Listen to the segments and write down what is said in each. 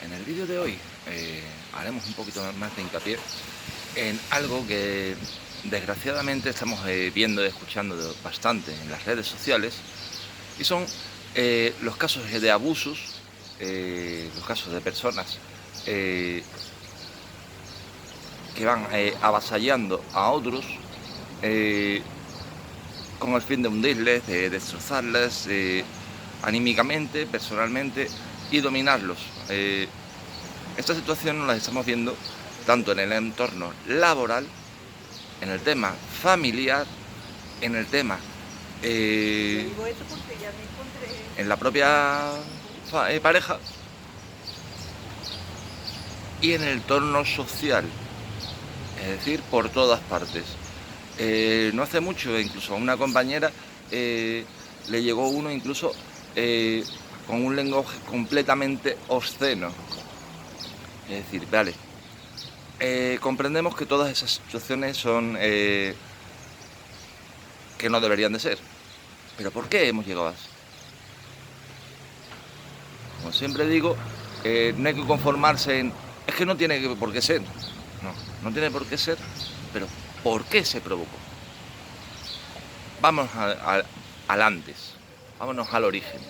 En el vídeo de hoy haremos un poquito más de hincapié en algo que desgraciadamente estamos viendo y escuchando bastante en las redes sociales, y son los casos de abusos, los casos de personas eh, que van avasallando a otros eh, con el fin de hundirles, de destrozarles anímicamente, personalmente, y dominarlos. Esta situación nos la estamos viendo tanto en el entorno laboral, en el tema familiar, en el tema Te eh, digo eso porque ya me encontré en la propia pareja y en el entorno social, es decir, por todas partes. No hace mucho, incluso a una compañera le llegó uno incluso eh, con un lenguaje completamente obsceno. Es decir, vale, comprendemos que todas esas situaciones son que no deberían de ser. Pero ¿por qué hemos llegado a eso? Como siempre digo, no hay que conformarse en... Es que no tiene por qué ser. No, no tiene por qué ser, pero ¿por qué se provocó? Vamos al antes, vámonos al origen.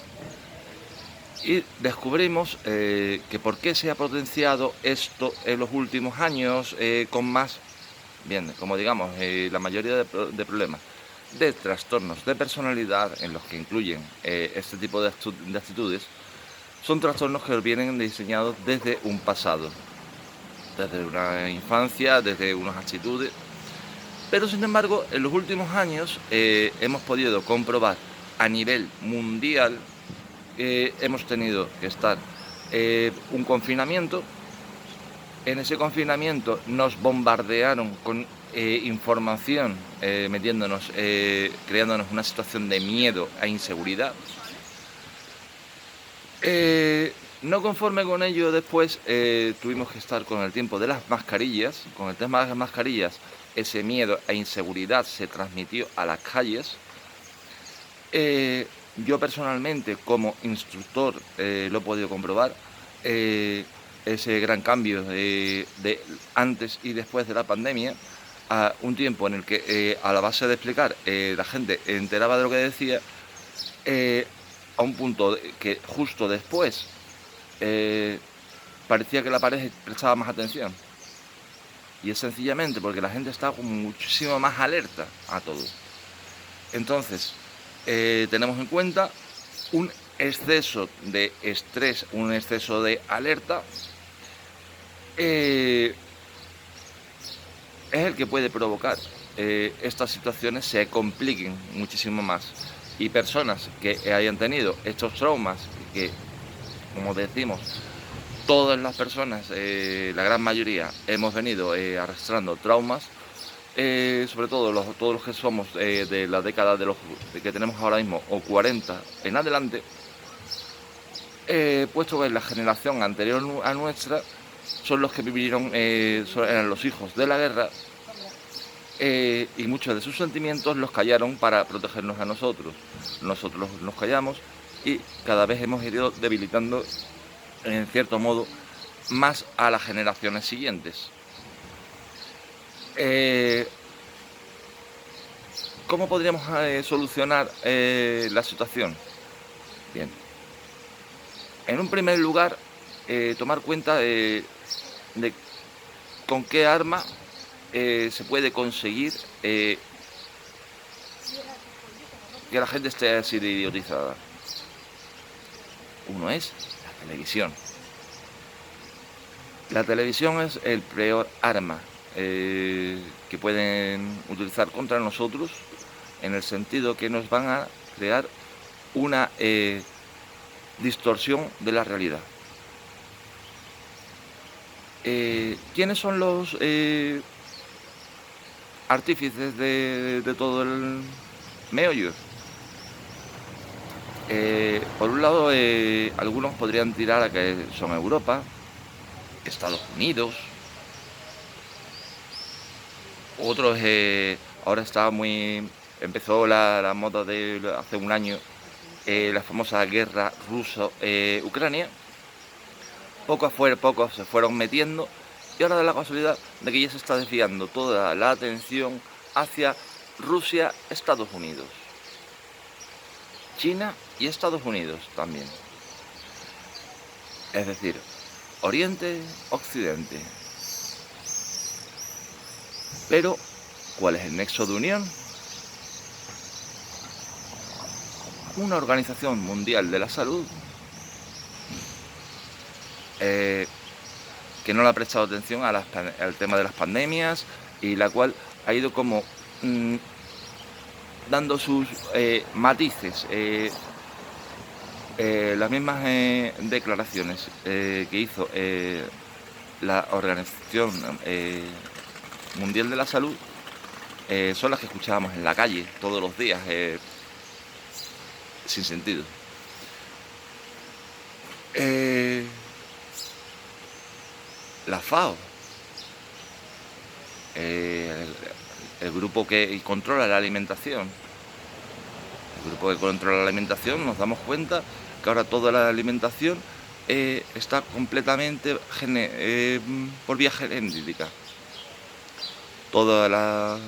Y descubrimos que por qué se ha potenciado esto en los últimos años con más, bien, como digamos, la mayoría de problemas de trastornos de personalidad en los que incluyen este tipo de actitudes, son trastornos que vienen diseñados desde un pasado, desde una infancia, desde unas actitudes. Pero sin embargo, en los últimos años hemos podido comprobar a nivel mundial que hemos tenido que estar un confinamiento. En ese confinamiento nos bombardearon con información, metiéndonos, creándonos una situación de miedo e inseguridad. No conforme con ello, después tuvimos que estar con el tiempo de las mascarillas. Con el tema de las mascarillas, ese miedo e inseguridad se transmitió a las calles. Yo personalmente, como instructor, lo he podido comprobar. Ese gran cambio de antes y después de la pandemia, a un tiempo en el que a la base de explicar la gente enteraba de lo que decía, eh, a un punto que justo después eh, parecía que la pared prestaba más atención. Y es sencillamente porque la gente está como muchísimo más alerta a todo. Entonces, tenemos en cuenta un exceso de estrés, un exceso de alerta, es el que puede provocar estas situaciones se compliquen muchísimo más. Y personas que hayan tenido estos traumas, que, como decimos, todas las personas, la gran mayoría, hemos venido arrastrando traumas, sobre todo todos los que somos de la década de que tenemos ahora mismo, o 40 en adelante, puesto que la generación anterior a nuestra son los que vivieron, eran los hijos de la guerra, y muchos de sus sentimientos los callaron para protegernos a nosotros. Nosotros nos callamos y cada vez hemos ido debilitando, en cierto modo, más a las generaciones siguientes. ¿Cómo podríamos solucionar la situación? Bien, en un primer lugar, tomar cuenta de con qué arma se puede conseguir que la gente esté así de idiotizada. Uno es la televisión. La televisión es el peor arma que pueden utilizar contra nosotros, en el sentido que nos van a crear una distorsión de la realidad. ¿Quiénes son los artífices de todo el meollo? Por un lado, algunos podrían tirar a que son Europa, Estados Unidos. Otros, ahora está muy... Empezó la moda de hace un año, la famosa guerra ruso-Ucrania. poco se fueron metiendo, y ahora da la casualidad de que ya se está desviando toda la atención hacia Rusia, Estados Unidos, China y Estados Unidos también. Es decir, Oriente, Occidente. Pero, ¿cuál es el nexo de unión? Una Organización Mundial de la Salud que no le ha prestado atención al tema de las pandemias, y la cual ha ido como dando sus matices, las mismas declaraciones que hizo la Organización Mundial de la Salud son las que escuchábamos en la calle todos los días, sin sentido. La FAO, el grupo que controla la alimentación. El grupo que controla la alimentación, nos damos cuenta que ahora toda la alimentación está completamente por vía genética. Toda la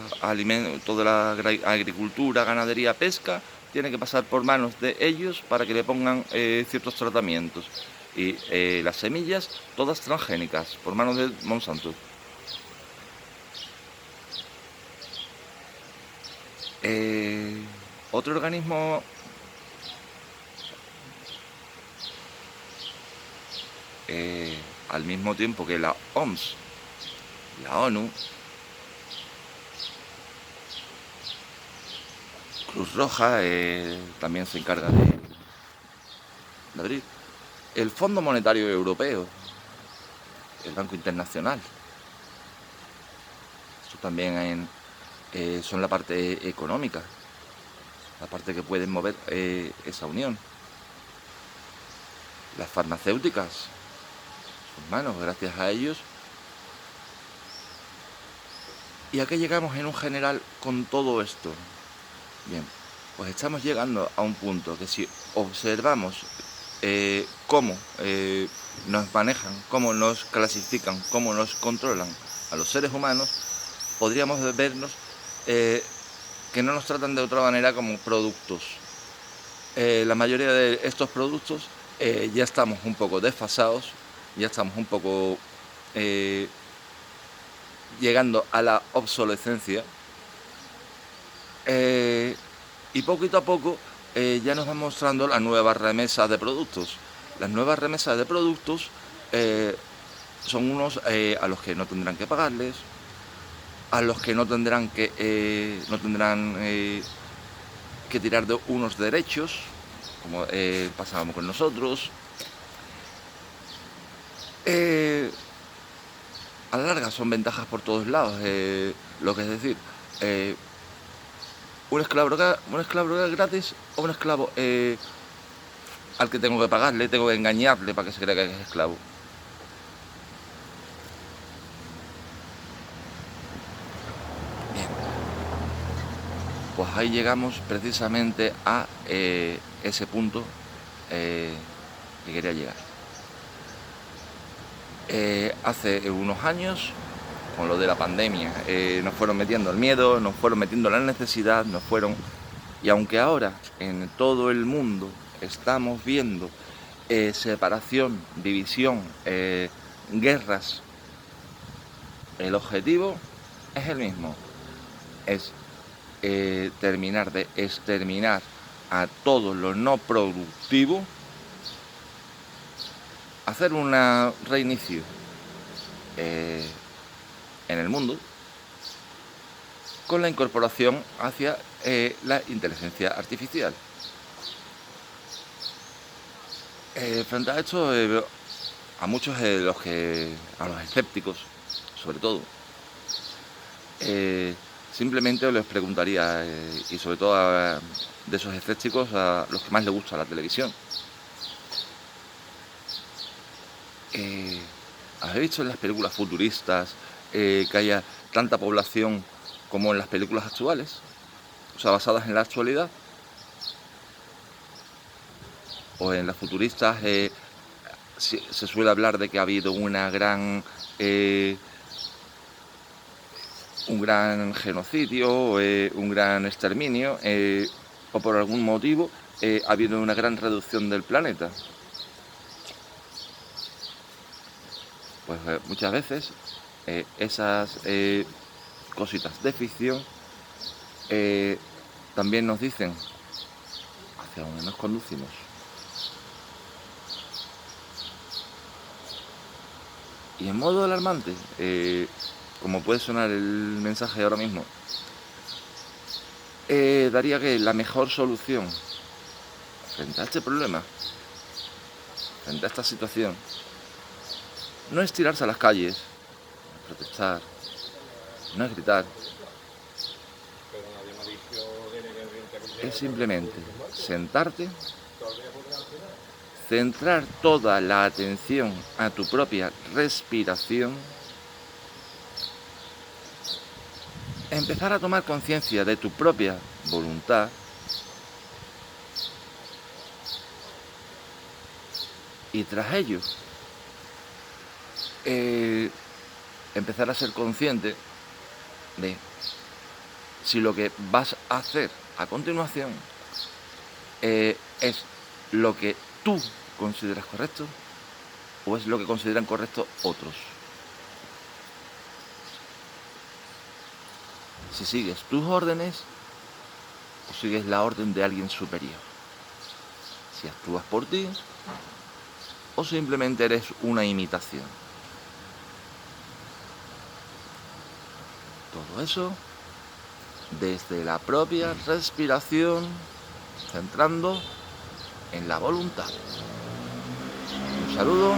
agricultura, ganadería, pesca tiene que pasar por manos de ellos para que le pongan ciertos tratamientos. Y las semillas, todas transgénicas, por manos de Monsanto. Otro organismo al mismo tiempo que la OMS, la ONU, Cruz Roja también se encarga de abrir. El Fondo Monetario Europeo, el Banco Internacional, esto también son la parte económica, la parte que pueden mover esa unión. Las farmacéuticas, sus manos, gracias a ellos. ¿Y a qué llegamos en un general con todo esto? Bien, pues estamos llegando a un punto que si observamos cómo nos manejan, cómo nos clasifican, cómo nos controlan a los seres humanos, podríamos vernos que no nos tratan de otra manera como productos. La mayoría de estos productos ya estamos un poco desfasados, ya estamos un poco llegando a la obsolescencia, y poquito a poco ya nos van mostrando las nuevas remesas de productos. Las nuevas remesas de productos son unos a los que no tendrán que pagarles, a los que no tendrán que tirar de unos derechos, como pasábamos con nosotros. A la larga son ventajas por todos lados, lo que es decir, un esclavo gratis o un esclavo al que tengo que pagarle, tengo que engañarle para que se crea que es esclavo. Bien, pues ahí llegamos precisamente a ese punto que quería llegar. Hace unos años, con lo de la pandemia, nos fueron metiendo el miedo, nos fueron metiendo la necesidad, y aunque ahora en todo el mundo estamos viendo separación, división, guerras, el objetivo es el mismo, es terminar de exterminar a todo lo no productivo, hacer un reinicio en el mundo con la incorporación hacia la inteligencia artificial. Frente a esto, a muchos a los escépticos, sobre todo, simplemente les preguntaría, y sobre todo de esos escépticos, a los que más les gusta la televisión, ¿habéis visto en las películas futuristas que haya tanta población como en las películas actuales? O sea, basadas en la actualidad. O en las futuristas se suele hablar de que ha habido un gran genocidio, un gran exterminio, o por algún motivo ha habido una gran reducción del planeta. Pues muchas veces esas cositas de ficción también nos dicen hacia dónde nos conducimos. Y en modo alarmante, como puede sonar el mensaje ahora mismo, daría que la mejor solución frente a este problema, frente a esta situación, no es tirarse a las calles, no es protestar, no es gritar, es simplemente sentarte, centrar toda la atención a tu propia respiración, empezar a tomar conciencia de tu propia voluntad y tras ello empezar a ser consciente de si lo que vas a hacer a continuación es lo que tú consideras correcto o es lo que consideran correcto otros. Si sigues tus órdenes o sigues la orden de alguien superior. Si actúas por ti o simplemente eres una imitación. Todo eso desde la propia respiración, centrando en la voluntad. Un saludo.